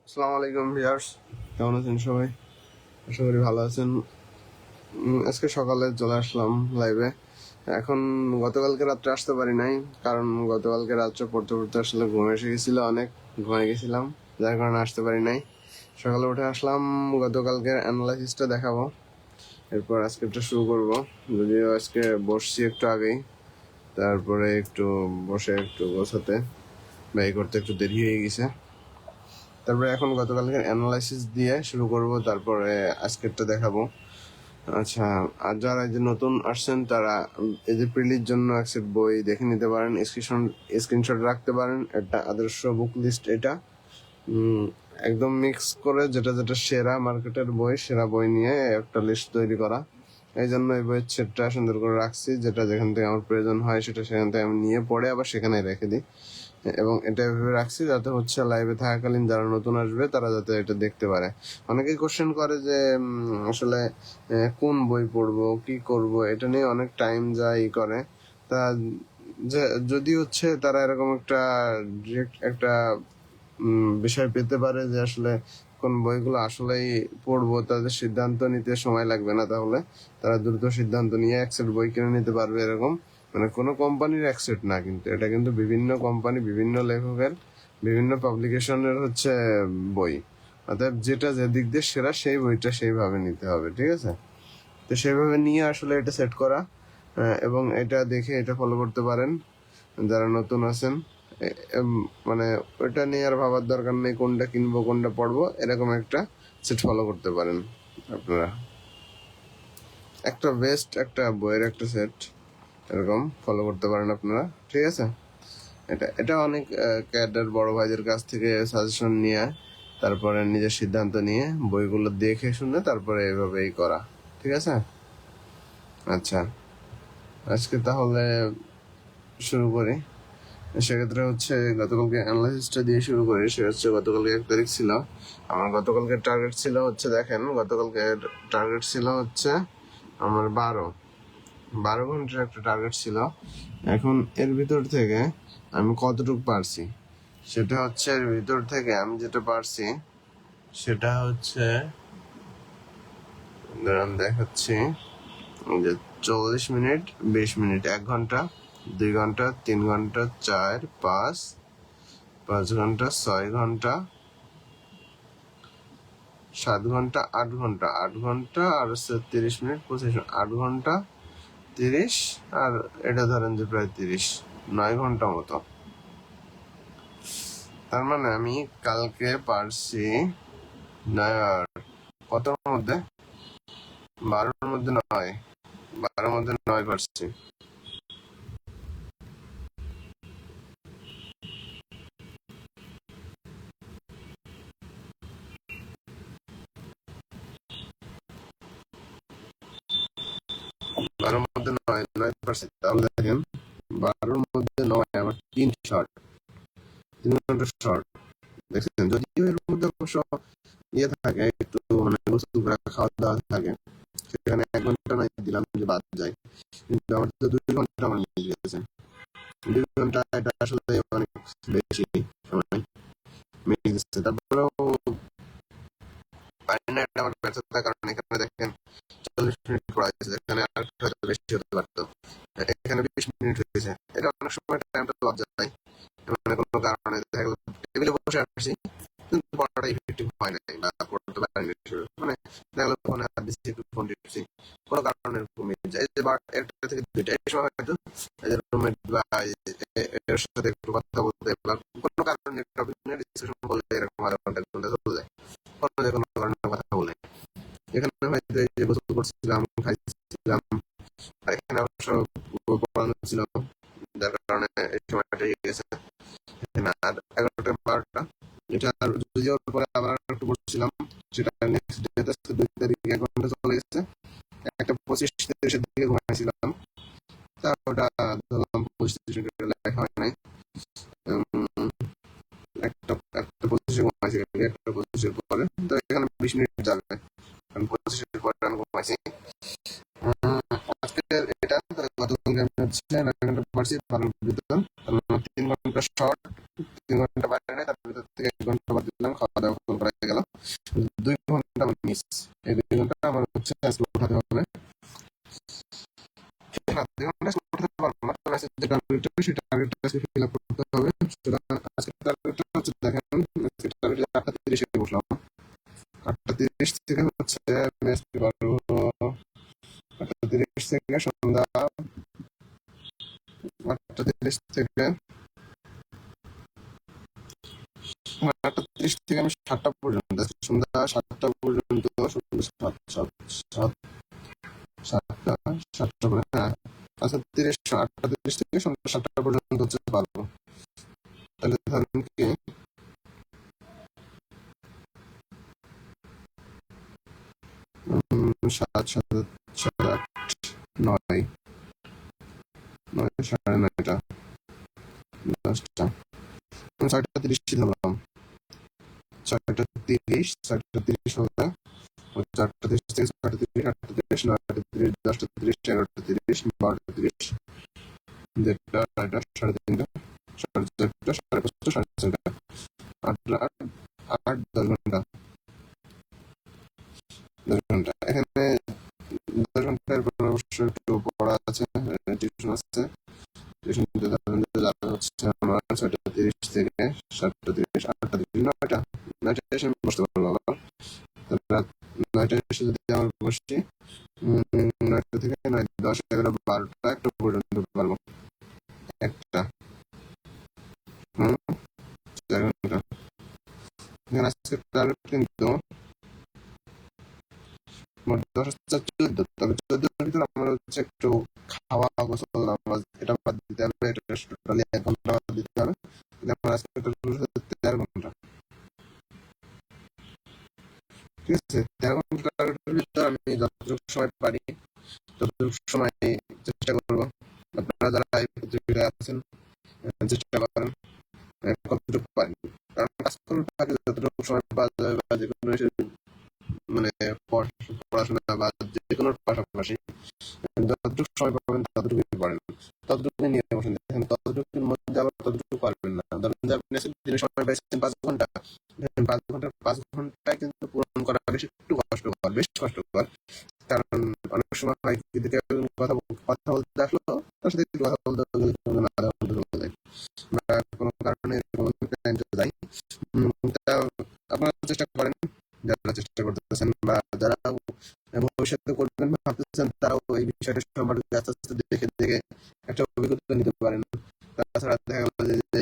আসসালামু আলাইকুম ভিউয়ার্স, কেমন আছেন সবাই? আশা করি ভালো আছেন। আজকে সকালে চলে আসলাম লাইভে। এখন গতকালকে রাত্রে আসতে পারি নাই, কারণ গতকালকে রাত্রে পড়তে পড়তে আসলে ঘুম এসে গেছিল, অনেক ঘুমিয়ে গেছিলাম, যার কারণে আসতে পারি নাই। সকালে উঠে আসলাম, গতকালকে অ্যানালাইসিসটা দেখাবো, এরপর আজকেরটা শুরু করব। যদিও আজকে বসছি একটু আগেই, তারপরে একটু বসে একটু গোছাতে ব্যয় করতে একটু দেরি হয়ে গেছে। তারপরে এখন গতকালকের অ্যানালাইসিস দিয়ে শুরু করব, তারপরে আজকেরটা দেখাবো। আচ্ছা, আর যারা এই যে নতুন আসছেন তারা এই যে প্রিলির জন্য এক সেট বই দেখে নিতে পারেন, স্ক্রিনশট রাখতে পারেন। এটা আদর্শ বুক লিস্ট, এটা একদম মিক্স করে যেটা যেটা সেরা মার্কেটের বই, সেরা বই নিয়ে একটা লিস্ট তৈরি করা। এই জন্য এই বইয়ের সেটটা সুন্দর করে রাখছি, যেটা যেখান থেকে আমার প্রয়োজন হয় সেটা সেখান থেকে আমি নিয়ে পড়ে আবার সেখানে রেখে দিই। এবং এটা এভাবে রাখছি যাতে হচ্ছে লাইভে থাকাকালীন যারা নতুন আসবে তারা যাতে এটা দেখতে পারে। অনেকেই কোশ্চেন করে যে আসলে কোন বই পড়বো, কি করব, এটা নিয়ে অনেক টাইম যায় করে। তা যে যদি হচ্ছে তারা এরকম একটা ডিরেক্ট একটা বিষয় পেতে পারে যে আসলে কোন বইগুলো আসলেই পড়বো, তাদের সিদ্ধান্ত নিতে সময় লাগবে না, তাহলে তারা দ্রুত সিদ্ধান্ত নিয়ে এক সেট বই কিনে নিতে পারবে। এরকম মানে কোনো কোম্পানির এক সেট না, কিন্তু এটা কিন্তু বিভিন্ন কোম্পানি, বিভিন্ন লেখকের, বিভিন্ন পাবলিকেশনের হচ্ছে বই। অর্থাৎ যেটা যে দিক দিয়ে সেরা সেই বইটা সেইভাবে নিতে হবে, ঠিক আছে? তো সেইভাবে নিয়ে আসলে এটা সেট করা, এবং এটা দেখে এটা ফলো করতে পারেন যারা নতুন আছেন। মানে ওইটা নিয়ে আর ভাবার দরকার নেই কোনটা কিনবো কোনটা পড়বো, এরকম একটা সেট ফলো করতে পারেন আপনারা। একটা বেস্ট একটা বইয়ের একটা সেট এরকম ফলো করতে পারেন আপনারা, ঠিক আছে? এটা এটা অনেক ক্যাডার বড় ভাইদের কাছ থেকে সাজেশন নিয়ে তারপরে নিজের সিদ্ধান্ত নিয়ে বইগুলো দেখে শুনে তারপরে এভাবেই করা, ঠিক আছে? আচ্ছা, আজকে তাহলে শুরু করি। সেক্ষেত্রে হচ্ছে গতকালকে অ্যানালাইসিসটা দিয়ে শুরু করি। সে হচ্ছে গতকালকে 1 তারিখ ছিল আমার, গতকালকে টার্গেট ছিল হচ্ছে, দেখেন গতকালকে টার্গেট ছিল হচ্ছে আমার 12 ঘন্টার একটা টার্গেট ছিল। এখন এর ভিতর থেকে আমি কতটুকু পারছি সেটা হচ্ছে, এর ভিতর থেকে আমি যেটা পারছি সেটা হচ্ছে দেখাচ্ছি যে 40 মিনিট, 20 মিনিট, 1 ঘন্টা, 2 ঘন্টা, 3 ঘন্টা, 4, 5 ঘন্টা, 6 ঘন্টা, 7 ঘন্টা, 8 ঘন্টা, 8 ঘন্টা আর হচ্ছে 30 মিনিট, 25 মিনিট, 8 ঘন্টা 30, আর এটা ধরেন যে প্রায় 30, 9 ঘন্টা মতো। তার মানে আমি কালকে পারছি কতর মধ্যে, 12-র মধ্যে 9, 12-র মধ্যে 9 পারছি। বারোর মধ্যে 9 পারছি, তাহলে দেখেন 12-র মধ্যে 9 আমার 3 শর্ট, 3 ঘন্টা শর্ট। দেখছেন, যদিও এর মধ্যে অবশ্য ইয়ে থাকে, একটু মানে গোসল করে খাওয়া দাওয়া থাকে, সেখানে 1 ঘন্টা নাই দিলাম যে বাদ যায়, কিন্তু আমার তো 2 ঘন্টা আমার মিলে গেছে। 2 ঘন্টা এটা আসলে অনেক বেশি সময় মিলে গেছে। তারপরেও পারি না, এটা আমার ব্যর্থতার কারণ। এখানে দেখেন 40 মিনিট করা হয়েছে, এখানে আর হয়তো বেশি হতে পারতো, এখানে 20 মিনিট হয়েছে। এটা অনেক সময় টাইমটা লজ্জা যায়, মানে কোনো কারণে দেখা গেল টেবিলে বসে আসছি কিন্তু পড়াটা ইফেক্টিভ হয় নাই বা পড়তে পারিনি, মানে দেখা গেল ফোনে হাত দিচ্ছি, একটু ফোন টিপছি, কোনো কারণে কমে যায় যে 1টা থেকে 2টা, এই সময় হয়তো রুমমেট বা এর সাথে একটু কথা বলতে বা কোনো কারণে টপিক নিয়ে ডিসকাশন করলে এরকম আধা ঘন্টা 1 ঘন্টা চলে যায়, কোনো যে কোনো কারণে কথা বলে। এখানে হয়তো এই যে গোসল করছিলাম, খাইছিলাম, আর এখানে অবশ্য পড়ানো ছিল, যার কারণে এই সময়টা গেছে। আর 11টা 12টা, এটা যদিও পরে আবার একটু পড়ছিলাম, সেটা নেক্সট ডে 2 তারিখে 1 ঘন্টা চলে গেছে। একটা 25-30 দিকে ঘুমাইছিলাম, তা ওটা ধরলাম 25-30 মিনিট লেখা হয় নাই। একটা 25-এ ঘুমাইছি, একটা 25-এর পরে, তো এখানে 20 মিনিট যাবে, কারণ 25-এর পরে আমি ঘুমাইছি। আজকের এটা গতকালকে আমি হচ্ছে 9 ঘন্টা পড়ছি 12-র ভিতর, 3 ঘন্টা শর্ট, 3 ঘন্টা বাইরে নেই, তার ভিতর থেকে 1 ঘন্টা বাদ দিলাম খাওয়া দাওয়া করে 2 ঘন্টা আমার মিস। এই 2 ঘন্টা আমার হচ্ছে আজকে উঠাতে হবে। না, 2 ঘন্টা আজকে উঠাতে পারবো না, তবে আজকে যে টার্গেটটা সেই টার্গেটটা আজকে ফিল আপ করতে হবে। সেটা আজকে টার্গেটটা হচ্ছে দেখেন, আজকে টার্গেট 8:30 এ বসলাম। 8:30 থেকে হচ্ছে আমি আসতে পারবো 8:30 থেকে সন্ধ্যা 8:30 থেকে 8:30 থেকে আমি 7টা পর্যন্ত, সন্ধ্যা 7টা পর্যন্ত, সন্ধ্যা 7টা 7টা করে, হ্যাঁ আচ্ছা 8:30 থেকে সন্ধ্যা 7টা পর্যন্ত হচ্ছে পারবো। তাহলে ধরেন কি 7, 7, 8, 9, 9, 9:30, 10টা, 6:30 ধরলাম। 6:30, 6:30 হলে 4:30 থেকে 6:30, 8:30, 9:30, 10:30, 11:30, 12:30, 1:30, 2:30, 3:30, 4:30, 5:30, 6:30, 8, 10 ঘন্টা। 10 ঘন্টা এখানে, 10 ঘন্টার পর অবশ্য একটু পড়া আছে, টিউশন আছে। টিউশন দিতে ধরেন যে যাবে হচ্ছে আমার 6:30 থেকে 7:30, 8:30, 9টা এসে আমি বসতে পারবো আবার। তাহলে রাত 9টায় এসে যদি আমার বসছি, 9টা থেকে 9, 10, 11, 12টা, 1টা পর্যন্ত পারবো। 1টা, 4 ঘন্টা। এখানে আজকে টার্গেট কিন্তু মোট 10,14, তবে 14-এর ভিতরে আমার হচ্ছে একটু খাওয়া গোসল নামাজ এটা বাদ দিতে হবে, এটা টোটালি 1 ঘন্টা বাদ দিতে হবে। তাহলে আমার আজকে টোটাল 13 ঘন্টা। ঠিক আছে, 13 ঘন্টা টার্গেটের ভিতরে আমি যতটুকু সময় পারি ততটুকু সময় চেষ্টা করবো। আপনারা যারা এই প্রতিযোগিতায় আছেন চেষ্টা করেন কতটুকু পারেন, কারণ কাজ করার ফাঁকে যতটুকু সময় পাওয়া যাবে বা যে কোনো মানে পড়াশোনা বা যে কোনো পাশাপাশি যতটুকু সময় পাবেন ততটুকুই পড়েন, ততটুকু নিয়ে বসেন। দেখেন ততটুকুর মধ্যে আবার ততটুকু পারবেন না। ধরেন যে আপনি আজকে দিনে সময় পাইছেন 5 ঘন্টা, দেখেন 5 ঘন্টার 5 ঘন্টায় কিন্তু পূরণ করা বেশ একটু কষ্টকর, বেশ কষ্টকর। কারণ অনেক সময় হয় কি, যদি কেউ কথা কথা বলতে আসলো, তার সাথে একটু কথা বলতে গেলে কিন্তু আধা ঘন্টা চলে যায়, বা কোনো কারণে এরকম একটা টাইম চলে যায়। তা আপনারা চেষ্টা করেন, যারা চেষ্টা করতেছেন বা যারা ভবিষ্যতে করবেন ভাবতেছেন, তারাও এই বিষয়টা সম্পর্কে আস্তে আস্তে দেখে দেখে একটা অভিজ্ঞতা নিতে পারেন। তাছাড়া দেখা গেল যে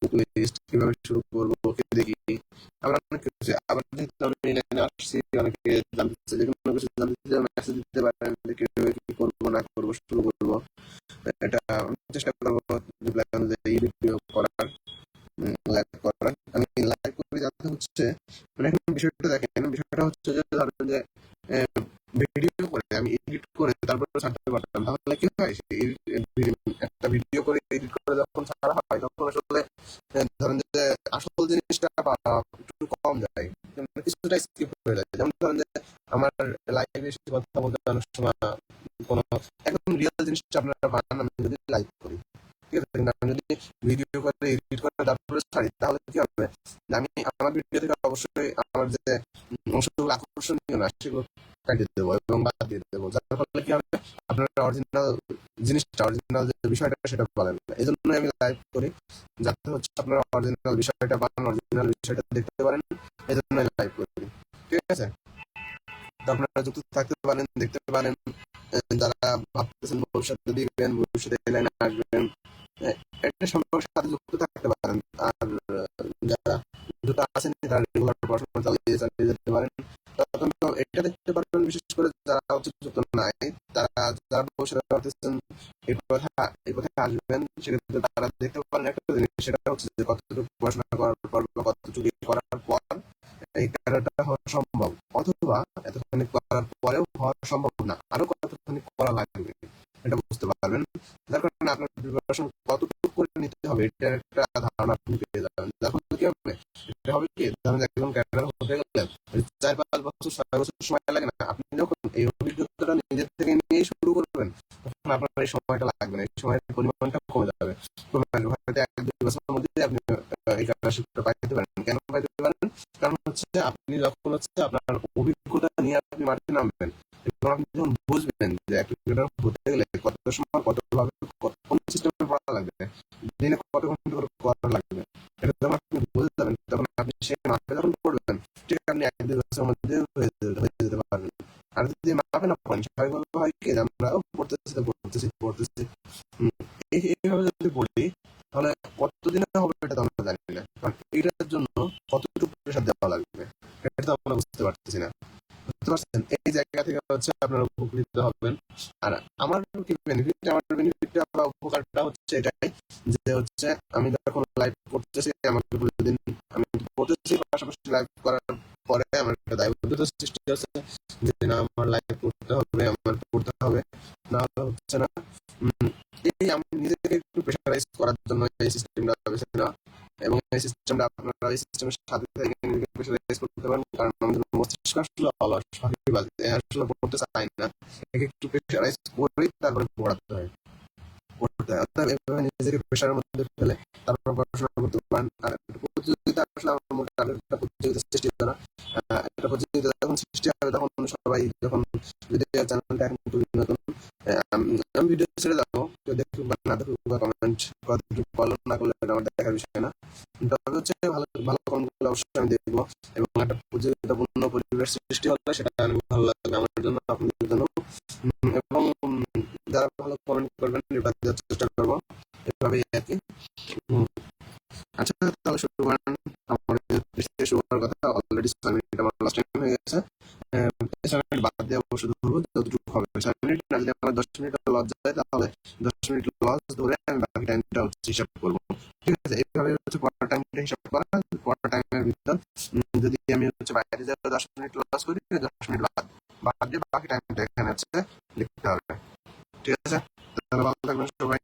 বুক লিস্ট কিভাবে শুরু করবো দেখি, আবার অনেক কিছু, আবার যেহেতু আমি লাইনে আসছি, অনেকে জানতে চাই, যে কোনো কিছু জানতে চাই মেসেজ দিতে পারেন যে কিভাবে কি করবো না করবো শুরু করবো। এটা চেষ্টা করবো রিপ্লাই অনুযায়ী ভিডিও করার, লাইভ করার। আমি লাইভ করে যাতে হচ্ছে, মানে এখন বিষয়টা দেখেন, বিষয়টা হচ্ছে যে ধরেন যে ভিডিও করে আমি এডিট করে তারপরে ছাড়তে পারতাম, তাহলে কি হয়, একটা ভিডিও করে এডিট করে যখন ছাড়া হয় তখন আসলে ধরেন যে আসল জিনিসটা একটু কম যায়, কিছুটা স্কিপ হয়ে যায়। যেমন ধরেন যে আমার লাইভে এসে কথা বলতে অনেক সময় কোনো একদম রিয়েল জিনিসটা আপনারা বানান, আমি যদি লাইভ করি, ঠিক আছে, কিন্তু আমি যদি ভিডিও করে এডিট করে তারপরে ছাড়ি, তাহলে কি হবে, আমি আমার ভিডিও থেকে অবশ্যই আমার যে অংশগুলো আকর্ষণীয় না সেগুলো কাটিয়ে দেবো এবং বাদ দিয়ে দেবো, যার ফলে কি হবে, আপনার অরিজিনাল জিনিসটা, অরিজিনাল যে বিষয়টা সেটা পাবেন না। এই জন্য আমি লাইভ করি, যাতে হচ্ছে আপনার অরিজিনাল বিষয়টা পান, অরিজিনাল বিষয়টা দেখতে পারেন, এই জন্য লাইভ করি। ঠিক আছে, তো আপনারা যুক্ত থাকতে পারেন, দেখতে পারেন। যারা ভাবতেছেন ভবিষ্যতে দিবেন, ভবিষ্যতে লাইনে আসবেন, একটা সম্পর্কের সাথে যুক্ত থাকতে পারেন। আর যারা যুক্ত আছেন তারা রেগুলার পড়াশোনা চালিয়ে যেতে পারেন। তখন তো এটা দেখতে পারবেন, বিশেষ করে যারা হচ্ছে যুক্ত নাই, তারা যারা ভবিষ্যতে ভাবতেছেন এই কথায় আসবেন, সেক্ষেত্রে তারা দেখতে পারেন একটা জিনিস, সেটা হচ্ছে যে কতটুকু পড়াশোনা করার পর বা কতটুকু করার পর এই ক্যারিয়ারটা হওয়া সম্ভব, অথবা এতখানি করার পরেও হওয়া সম্ভব না, আরো কতখানি করা লাগবে, এটা বুঝতে পারবেন। যার কারণে আপনার প্রিপারেশন কতটুকু করে নিতে হবে এটার একটা ধারণা আপনি পেয়ে যাবেন। যার ফলে কি হবে, এটা হবে কি, ধরেন একজন ক্যারিয়ার হতে গেলে 4-5 বছর 6 বছর সময় লাগে না, আপনি যখন এই অভিজ্ঞতাটা নিজের থেকে নিয়ে শুরু করবেন, তখন আপনার এই সময়টা লাগবে না, এই সময়ের পরিমাণটা কমে যাবে, কমে আসবে, হয়তো 1-2 বছরের মধ্যে আপনি এই ক্যারিয়ারশিপটা পাইতে পারেন। কেন পাইতে পারেন, কারণ হচ্ছে আপনি যখন হচ্ছে আপনার অভিজ্ঞতা নিয়ে আপনি মাঠে নামবেন এবং আপনি যখন বুঝবেন যে একটা ক্রিকেটার হতে গেলে কত সময় কতভাবে কোন সিস্টেমে পড়া লাগবে, দিনে কত ঘন্টা করে পড়া লাগবে, এটা যখন আপনি বুঝে যাবেন তখন আপনি সে মাঠে যখন পড়বেন ঠিক আপনি 1-2 বছরের মধ্যে হয়ে যেতে পারবেন। আর যদি মাপে না পড়েন স্বাভাবিকভাবে হয় কি যে আমরা পড়তেছি হুম, এইভাবে যদি পড়ি তাহলে কতদিনে হবে এটা তো আমরা জানি না, কারণ এটার জন্য কতটুকু প্রেশার দেওয়া লাগবে এটা তো আমরা বুঝতে পারতেছি না। বুঝতে পারছেন? এই জায়গা থেকে হচ্ছে আপনারা উপকৃত হবেন। আর আমার কি বেনিফিট, আমার বেনিফিটটা বা উপকারটা হচ্ছে এটাই যে হচ্ছে আমি যখন লাইভ করতেছি আমাকে প্রতিদিন আমি করতেছি, পাশাপাশি লাইভ করার পরে আমার একটা দায়বদ্ধতা সৃষ্টি হচ্ছে যে না আমার লাইভ করতে হবে, আমার করতে হবে, না হলে হচ্ছে না। উম, এই আমি নিজেকে একটু প্রেশারাইজ করার জন্য এই সিস্টেমটা বেছে নেওয়া, এবং এই সিস্টেমটা আপনারা এই সিস্টেমের সাথে থেকে নিজেকে প্রেশারাইজ করতে পারেন, কারণ আমাদের মস্তিষ্ক আসলে অলস ফাঁকিবাজ, আসলে পড়তে চায় না, একে একটু প্রেশারাইজ করেই তারপরে পড়াতে হয়, পড়তে হয়। অর্থাৎ এভাবে নিজেকে প্রেশারের মধ্যে ফেলে তারপর পড়াশোনা করতে পারেন। আর একটা প্রতিযোগিতা আসলে আমার মনে হয় একটা প্রতিযোগিতা সৃষ্টি করা, একটা প্রতিযোগিতা যখন সৃষ্টি হবে তখন সবাই যখন যদি চ্যানেলটা এখন খুবই নতুন, আমি ভিডিও ছেড়ে যাবো, কেউ দেখুক বা না দেখুক বা কমেন্ট কতটুকু ফলো না করলে এটা আমার দেখার বিষয় না। তবে হচ্ছে ভালো ভালো কমেন্টগুলো অবশ্যই আমি দেখবো, এবং একটা প্রতিযোগিতাপূর্ণ পরিবেশ সৃষ্টি হলে সেটা অনেক ভালো লাগবে আমার জন্য, আপনাদের জন্য। এবং যারা ভালো কমেন্ট করবেন রিপ্লাই দেওয়ার চেষ্টা করবো, এভাবেই আর কি। উম, আচ্ছা, তাহলে শুরু করেন। আমার শুরু করার কথা অলরেডি 6 মিনিট আমার লাস্ট টাইম হয়ে গেছে। 6 মিনিট বাদ দিয়ে অবশ্য ধরবো যতটুকু হবে, 6 মিনিট না, যদি আমার 10 মিনিট লস যায় তাহলে 10 মিনিট লস ধরে আমি বাকি টাইমটা হচ্ছে হিসাব করবো। ঠিক আছে, এইভাবে হচ্ছে পড়ার টাইমটা হিসাব করা, পড়ার টাইমের ভিতর যদি আমি হচ্ছে বাইরে যাই 10 মিনিট লস করি, 10 মিনিট বাদ বাদ দিয়ে বাকি টাইমটা এখানে হচ্ছে লিখতে হবে। ঠিক আছে, তাহলে ভালো থাকবেন সবাই।